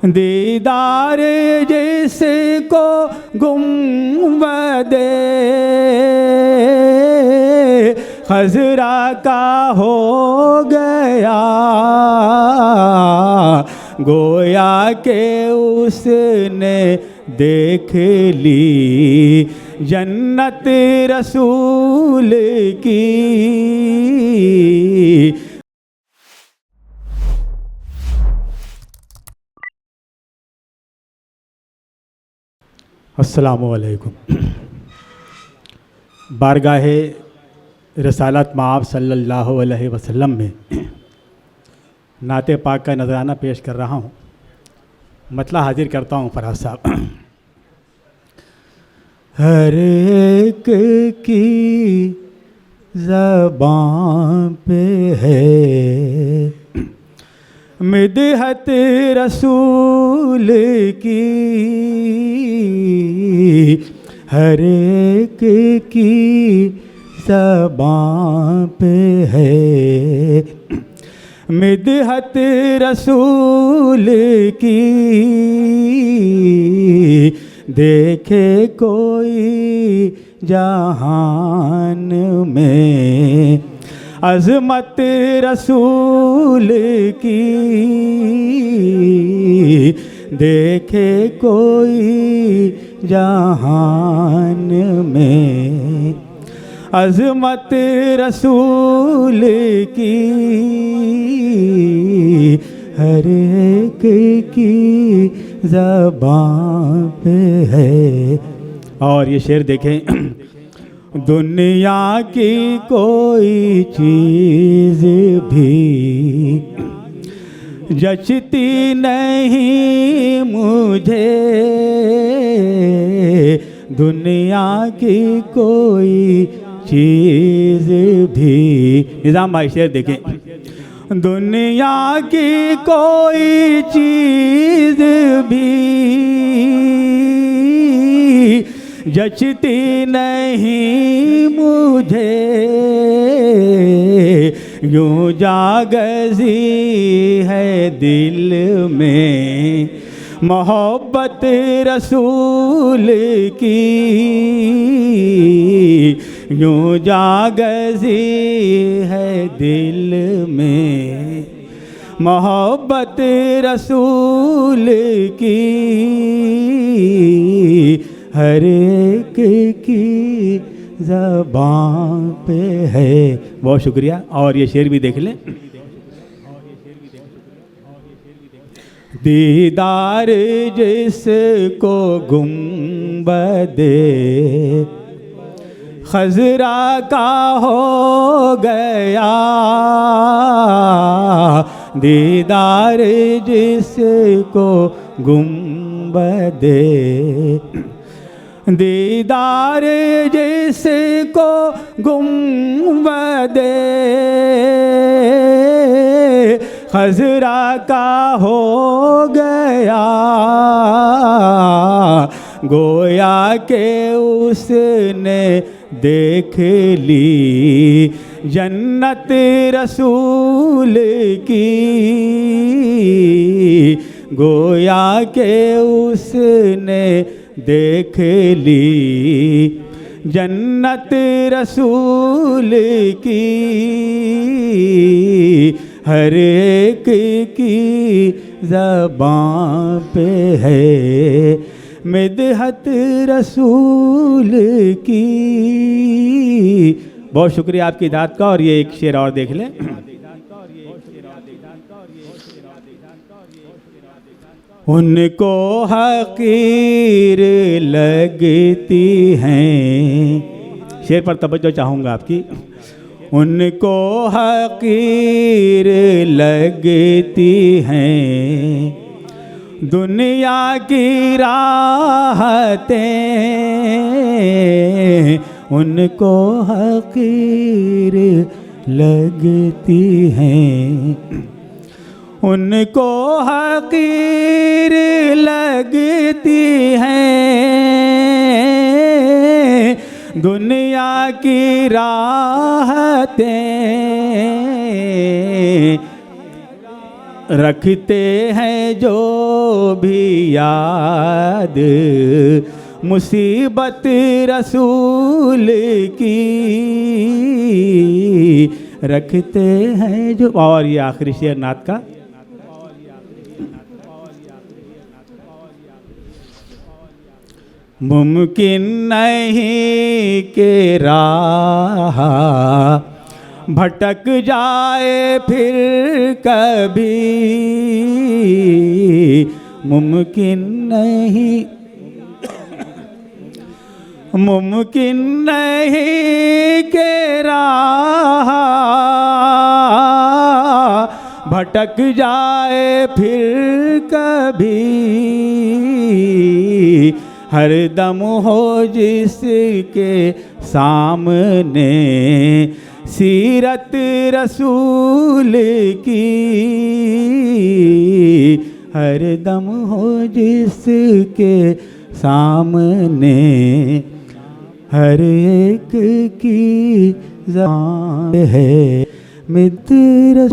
दीदार जिसको गुंबदे खजरा का हो गया, गोया के उसने देख ली जन्नत रसूल की। अस्सलामुअलैकुम। बारगाहे रसालत माब सल्लल्लाहु अलैहि वसल्लम में नाते पाक का नजराना पेश कर रहा हूँ। मतला हाजिर करता हूँ फराज साहब। हर एक की ज़बान पे है मिदहत रसूल की, हर एक की ज़बान पे है मिदहत रसूल की। देखे कोई जहान में अज़मत रसूल की, देखे कोई जहान में अज़मत रसूल की। हर एक की ज़बान पे है। और ये शेर देखें, दुनिया की कोई चीज़ भी जचती नहीं मुझे, दुनिया की कोई चीज़ भी। निज़ाम भाई शेर देखें, दुनिया की कोई चीज़ भी जचती नहीं मुझे, यूं जागज़ी है दिल में मोहब्बत रसूल की, यूं जागज़ी है दिल में मोहब्बत रसूल की। हर एक की ज़बान पे है। बहुत शुक्रिया। और ये शेर भी देख लें, दीदार जिसको गुंबदे खजरा का हो गया, दीदार जिसको गुंबदे, दीदार जिसको गुंबदे खजरा का हो गया, गोया के उसने देख ली जन्नत रसूल की, गोया के उसने देख ली जन्नत रसूल की। हर एक की ज़बान पे है मिदहत रसूल की। बहुत शुक्रिया आपकी दाद का। और ये एक शेर और देख लें, उनको हकीर लगती हैं, शेर पर तवज्जो चाहूँगा आपकी, उनको हकीर लगती हैं दुनिया की राहतें, उनको हकीर लगती हैं, उनको हकीर लगती हैं दुनिया की राहतें, रखते हैं जो भी याद मुसीबत रसूल की रखते हैं जो। और ये आखिरी शेर नात का, मुमकिन नहीं के राह भटक जाए फिर कभी, मुमकिन नहीं, मुमकिन नहीं के राह भटक जाए फिर कभी, हर दम हो जिसके सामने सीरत रसूल की, हर दम हो जिसके सामने हर एक की ज़बान है मित्र।